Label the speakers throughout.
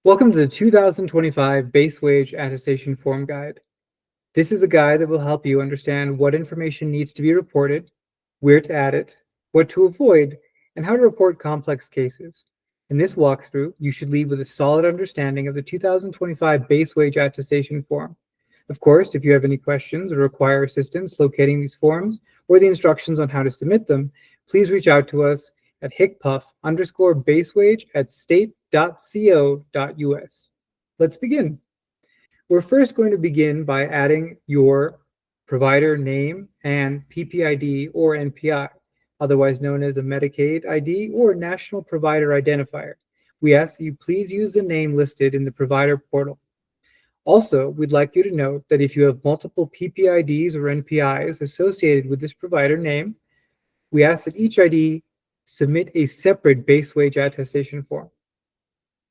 Speaker 1: Welcome to the 2025 Base Wage Attestation Form Guide. This is a guide that will help you understand what information needs to be reported, where to add it, what to avoid, and how to report complex cases. In this walkthrough, you should leave with a solid understanding of the 2025 Base Wage Attestation Form. Of course, if you have any questions or require assistance locating these forms or the instructions on how to submit them, please reach out to us at hicpuff_basewage@state.co.us. Let's begin. We're first going to begin by adding your provider name and PPID or NPI, otherwise known as a Medicaid ID or National Provider Identifier. We ask that you please use the name listed in the provider portal. Also, we'd like you to note that if you have multiple PPIDs or NPIs associated with this provider name, we ask that each ID submit a separate base wage attestation form.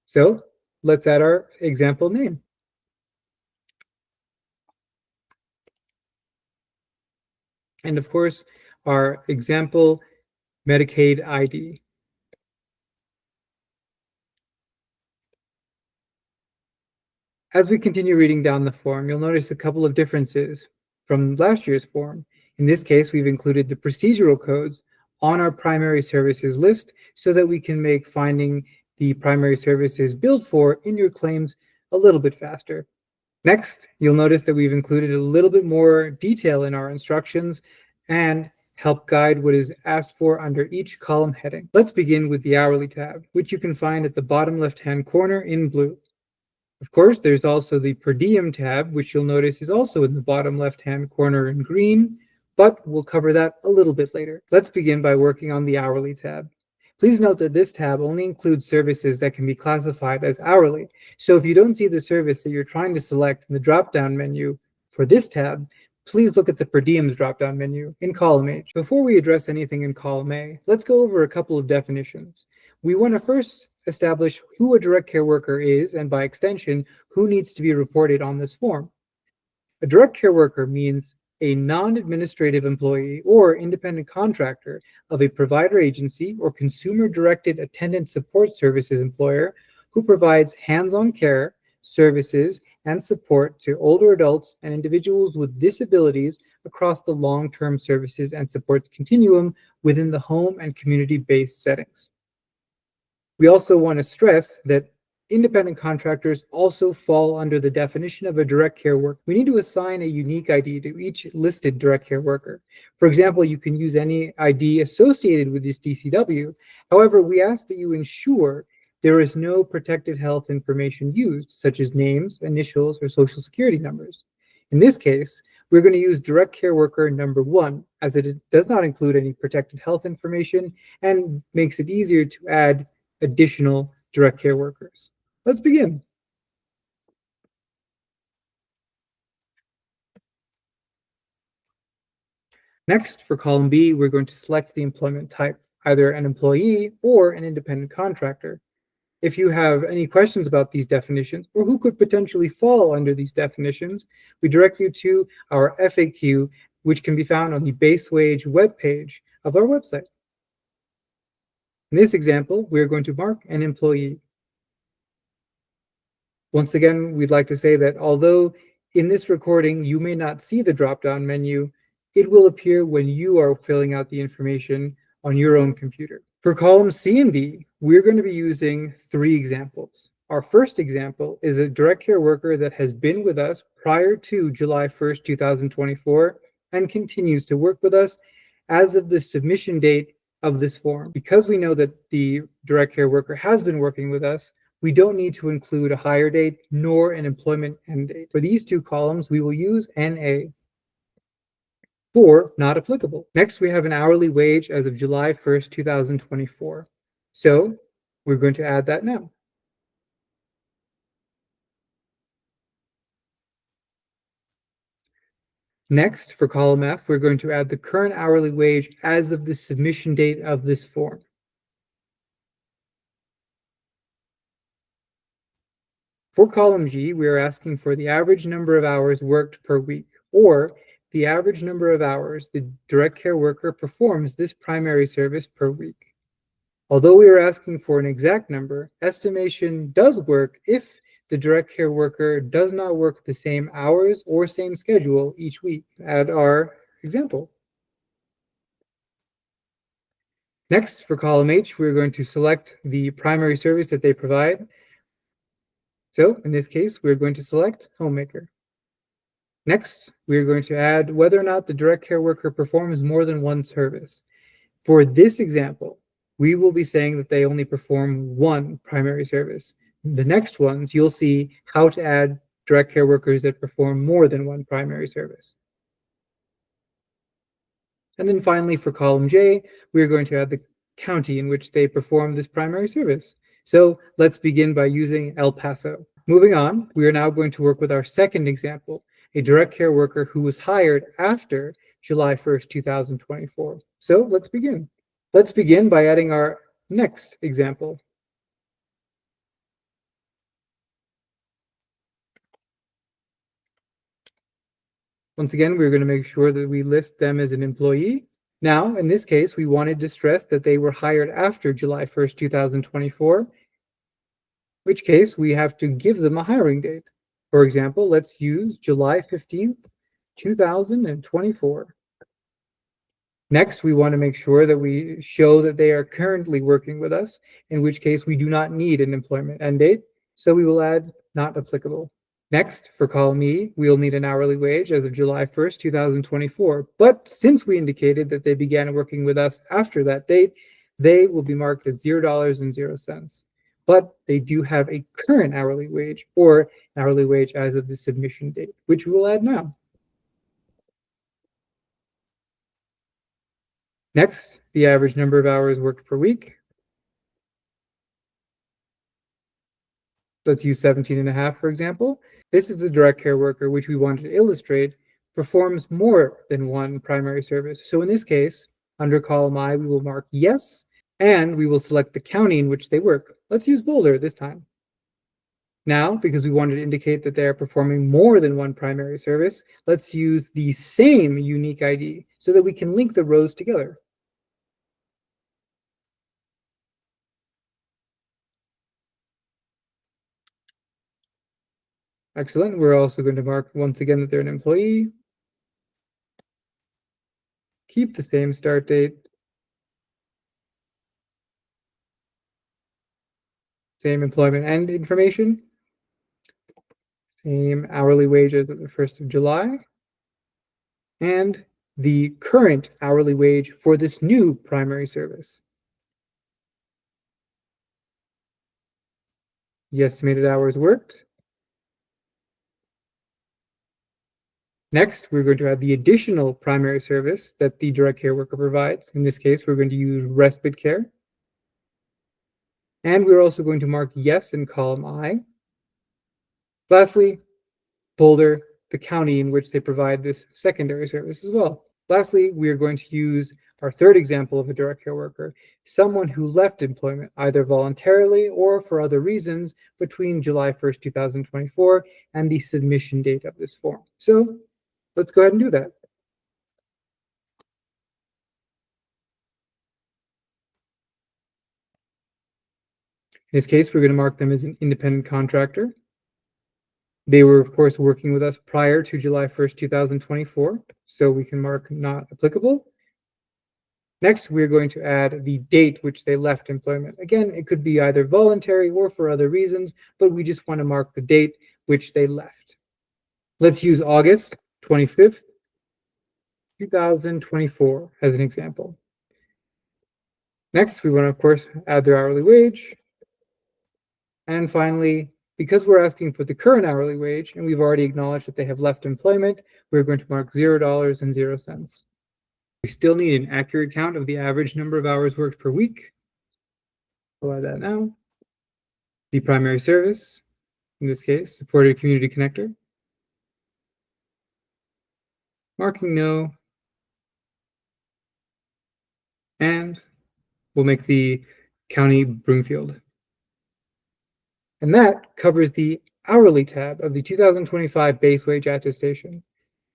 Speaker 1: So let's add our example name. And of course, our example Medicaid ID. As we continue reading down the form, you'll notice a couple of differences from last year's form. In this case, we've included the procedural codes on our primary services list so that we can make finding the primary services billed for in your claims a little bit faster. Next, you'll notice that we've included a little bit more detail in our instructions and help guide what is asked for under each column heading. Let's begin with the hourly tab, which you can find at the bottom left-hand corner in blue. Of course, there's also the per diem tab, which you'll notice is also in the bottom left-hand corner in green, but we'll cover that a little bit later. Let's begin by working on the hourly tab. Please note that this tab only includes services that can be classified as hourly. So if you don't see the service that you're trying to select in the drop-down menu for this tab, please look at the per diems drop-down menu in column H. Before we address anything in column A, let's go over a couple of definitions. We want to first establish who a direct care worker is, and by extension, who needs to be reported on this form. A direct care worker means a non-administrative employee or independent contractor of a provider agency or consumer-directed attendant support services employer who provides hands-on care, services, and support to older adults and individuals with disabilities across the long-term services and supports continuum within the home and community-based settings. We also want to stress that independent contractors also fall under the definition of a direct care worker. We need to assign a unique ID to each listed direct care worker. For example, you can use any ID associated with this DCW. However, we ask that you ensure there is no protected health information used, such as names, initials, or social security numbers. In this case, we're going to use direct care worker number 1, as it does not include any protected health information and makes it easier to add additional direct care workers. Let's begin. Next, for column B, we're going to select the employment type, either an employee or an independent contractor. If you have any questions about these definitions or who could potentially fall under these definitions, we direct you to our FAQ, which can be found on the Base Wage webpage of our website. In this example, we're going to mark an employee. Once again, we'd like to say that although in this recording you may not see the drop-down menu, it will appear when you are filling out the information on your own computer. For columns C and D, we're going to be using 3 examples. Our first example is a direct care worker that has been with us prior to July 1st, 2024, and continues to work with us as of the submission date of this form. Because we know that the direct care worker has been working with us, we don't need to include a hire date nor an employment end date. For these 2 columns, we will use NA. For not applicable. Next, we have an hourly wage as of July 1st, 2024. So we're going to add that now. Next, for column F, we're going to add the current hourly wage as of the submission date of this form. For column G, we are asking for the average number of hours worked per week, or the average number of hours the direct care worker performs this primary service per week. Although we are asking for an exact number, estimation does work if the direct care worker does not work the same hours or same schedule each week. Add our example. Next, for column H, we're going to select the primary service that they provide. So in this case, we're going to select homemaker. Next, we're going to add whether or not the direct care worker performs more than one service. For this example, we will be saying that they only perform one primary service. The next ones, you'll see how to add direct care workers that perform more than one primary service. And then finally, for column J, we're going to add the county in which they perform this primary service. So let's begin by using El Paso. Moving on, we are now going to work with our second example, a direct care worker who was hired after July 1st, 2024. So let's begin. Let's begin by adding our next example. Once again, we're going to make sure that we list them as an employee. Now, in this case, we wanted to stress that they were hired after July 1st, 2024, which case we have to give them a hiring date. For example, let's use July 15th, 2024. Next, we want to make sure that we show that they are currently working with us, in which case we do not need an employment end date, so we will add not applicable. Next, for column E, we'll need an hourly wage as of July 1st, 2024. But since we indicated that they began working with us after that date, they will be marked as $0.00. But they do have a current hourly wage or hourly wage as of the submission date, which we will add now. Next, the average number of hours worked per week. Let's use 17 and a half, for example. This is the direct care worker, which we wanted to illustrate, performs more than one primary service. So in this case, under column I, we will mark yes, and we will select the county in which they work. Let's use Boulder this time. Now, because we wanted to indicate that they are performing more than one primary service, let's use the same unique ID so that we can link the rows together. Excellent. We're also going to mark once again that they're an employee. Keep the same start date. Same employment end information. Same hourly wages of the 1st of July. And the current hourly wage for this new primary service. The estimated hours worked. Next, we're going to add the additional primary service that the direct care worker provides. In this case, we're going to use respite care. And we're also going to mark yes in column I. Lastly, Boulder, the county in which they provide this secondary service as well. Lastly, we are going to use our third example of a direct care worker, someone who left employment either voluntarily or for other reasons between July 1st, 2024 and the submission date of this form. So let's go ahead and do that. In this case, we're going to mark them as an independent contractor. They were, of course, working with us prior to July 1st, 2024, so we can mark not applicable. Next, we're going to add the date which they left employment. Again, it could be either voluntary or for other reasons, but we just want to mark the date which they left. Let's use August 25th, 2024 as an example. Next, we want to, of course, add their hourly wage. And finally, because we're asking for the current hourly wage, and we've already acknowledged that they have left employment, we're going to mark $0.00. We still need an accurate count of the average number of hours worked per week. We'll add that now. The primary service, in this case, supported community connector. Marking no. And we'll make the county Broomfield. And that covers the hourly tab of the 2025 base wage attestation.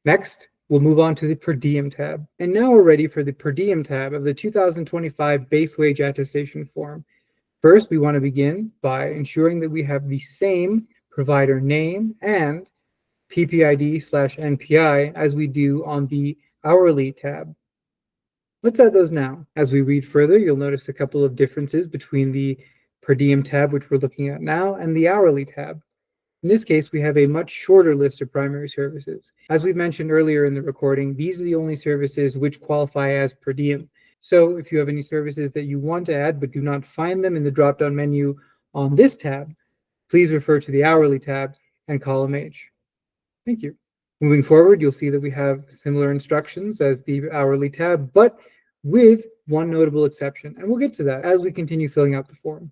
Speaker 1: Next, we'll move on to the per diem tab. And now we're ready for the per diem tab of the 2025 Base Wage Attestation Form. First, we want to begin by ensuring that we have the same provider name and PPID/NPI as we do on the hourly tab. Let's add those now. As we read further, you'll notice a couple of differences between the per diem tab, which we're looking at now, and the hourly tab. In this case, we have a much shorter list of primary services. As we mentioned earlier in the recording, these are the only services which qualify as per diem. So if you have any services that you want to add but do not find them in the drop-down menu on this tab, please refer to the hourly tab and column H. Thank you. Moving forward, you'll see that we have similar instructions as the hourly tab, but with one notable exception, and we'll get to that as we continue filling out the form.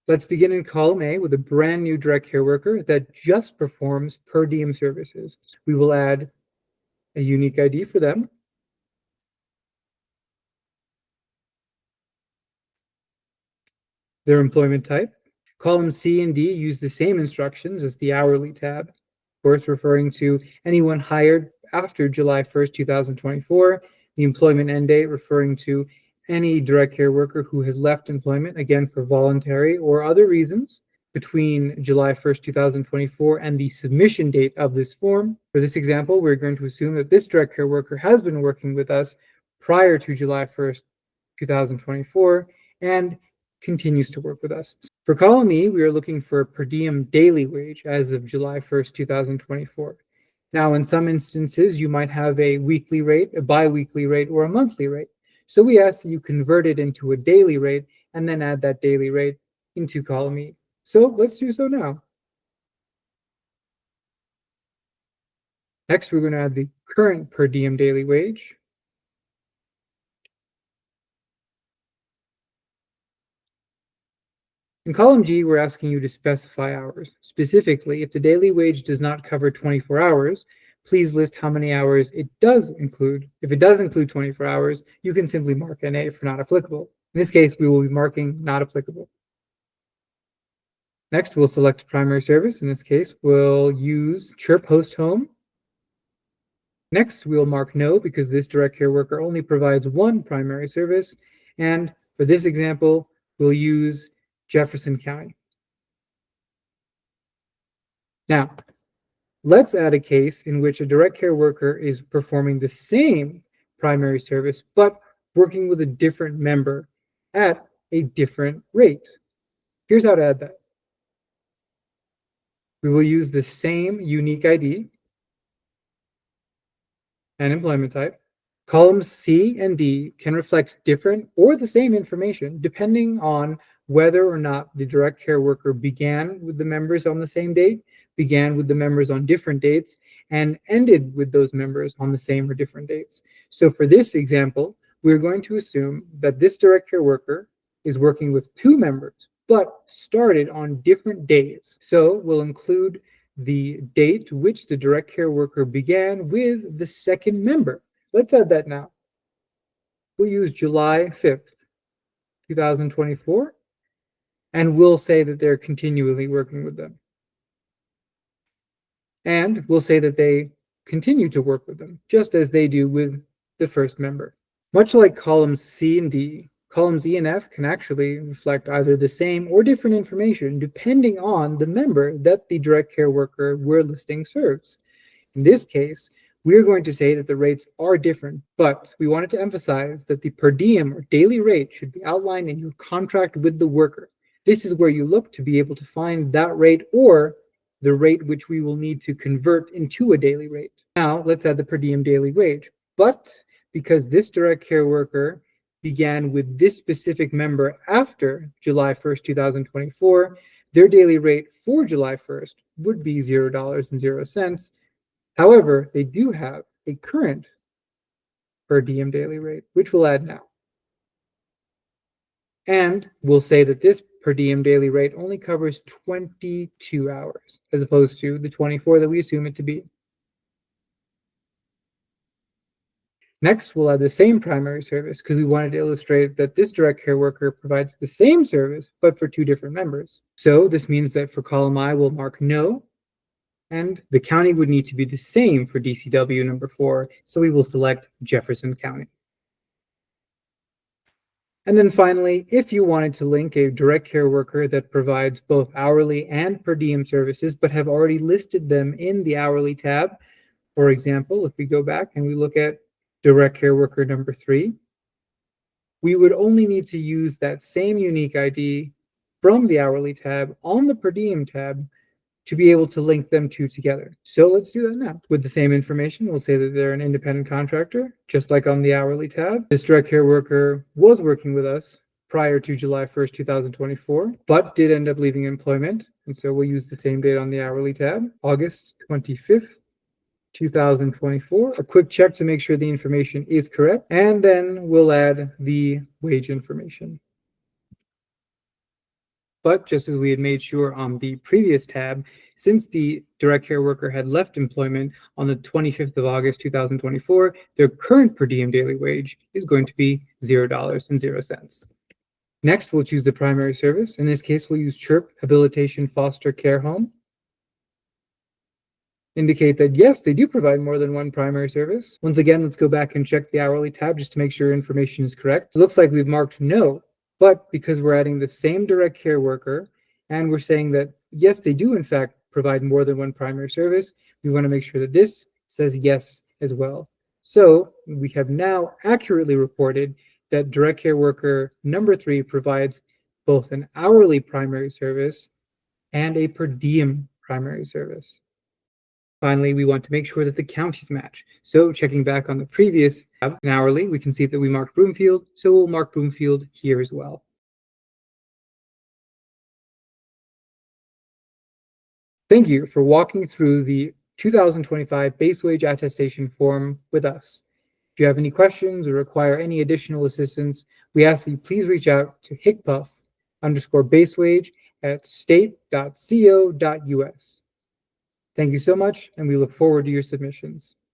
Speaker 1: Let's begin in column A with a brand new direct care worker that just performs per diem services. We will add a unique ID for them, their employment type. Columns C and D use the same instructions as the hourly tab, of course, referring to anyone hired after July 1st, 2024, the employment end date referring to any direct care worker who has left employment, again, for voluntary or other reasons, between July 1st, 2024 and the submission date of this form. For this example, we're going to assume that this direct care worker has been working with us prior to July 1st, 2024, and continues to work with us. For column E, we are looking for per diem daily wage as of July 1st, 2024. Now, in some instances, you might have a weekly rate, a bi-weekly rate, or a monthly rate. So we ask that you convert it into a daily rate and then add that daily rate into column E. So let's do so now. Next, we're going to add the current per diem daily wage. In column G, we're asking you to specify hours. Specifically, if the daily wage does not cover 24 hours, please list how many hours it does include. If it does include 24 hours, you can simply mark NA for not applicable. In this case, we will be marking not applicable. Next, we'll select primary service. In this case, we'll use Chirp Host Home. Next, we'll mark no because this direct care worker only provides one primary service. And for this example, we'll use Jefferson County. Now, let's add a case in which a direct care worker is performing the same primary service, but working with a different member at a different rate. Here's how to add that. We will use the same unique ID and employment type. Columns C and D can reflect different or the same information depending on whether or not the direct care worker began with the members on the same date, began with the members on different dates, and ended with those members on the same or different dates. So for this example, we're going to assume that this direct care worker is working with two members, but started on different days. So we'll include the date to which the direct care worker began with the second member. Let's add that now. We'll use July 5th, 2024, and we'll say that they're continually working with them. And we'll say that they continue to work with them, just as they do with the first member. Much like columns C and D, columns E and F can actually reflect either the same or different information depending on the member that the direct care worker we're listing serves. In this case, we are going to say that the rates are different, but we wanted to emphasize that the per diem or daily rate should be outlined in your contract with the worker. This is where you look to be able to find that rate or the rate which we will need to convert into a daily rate. Now, let's add the per diem daily wage. But because this direct care worker began with this specific member after July 1st, 2024, their daily rate for July 1st would be $0.00. However, they do have a current per diem daily rate, which we'll add now. And we'll say that this per diem daily rate only covers 22 hours, as opposed to the 24 that we assume it to be. Next, we'll add the same primary service because we wanted to illustrate that this direct care worker provides the same service, but for two different members. So this means that for column I, we'll mark no, And the county would need to be the same for DCW number 4, so we will select Jefferson County. And then finally, if you wanted to link a direct care worker that provides both hourly and per diem services, but have already listed them in the hourly tab, for example, if we go back and we look at direct care worker number 3, we would only need to use that same unique ID from the hourly tab on the per diem tab to be able to link them two together. So let's do that now. With the same information, we'll say that they're an independent contractor, just like on the hourly tab. This direct care worker was working with us prior to July 1st, 2024, but did end up leaving employment. And so we'll use the same date on the hourly tab, August 25th, 2024. A quick check to make sure the information is correct, and then we'll add the wage information. But just as we had made sure on the previous tab, since the direct care worker had left employment on the 25th of August, 2024, their current per diem daily wage is going to be $0.00. Next, we'll choose the primary service. In this case, we'll use CHIRP Habilitation Foster Care Home. Indicate that yes, they do provide more than one primary service. Once again, let's go back and check the hourly tab just to make sure information is correct. It looks like we've marked no, but because we're adding the same direct care worker and we're saying that yes, they do in fact provide more than one primary service, we want to make sure that this says yes as well. So we have now accurately reported that direct care worker number 3 provides both an hourly primary service and a per diem primary service. Finally, we want to make sure that the counties match. So checking back on the previous tab, an hourly, we can see that we marked Broomfield, so we'll mark Broomfield here as well. Thank you for walking through the 2025 Base Wage Attestation Form with us. If you have any questions or require any additional assistance, we ask that you please reach out to HICPUF_basewage at state.co.us. Thank you so much, and we look forward to your submissions.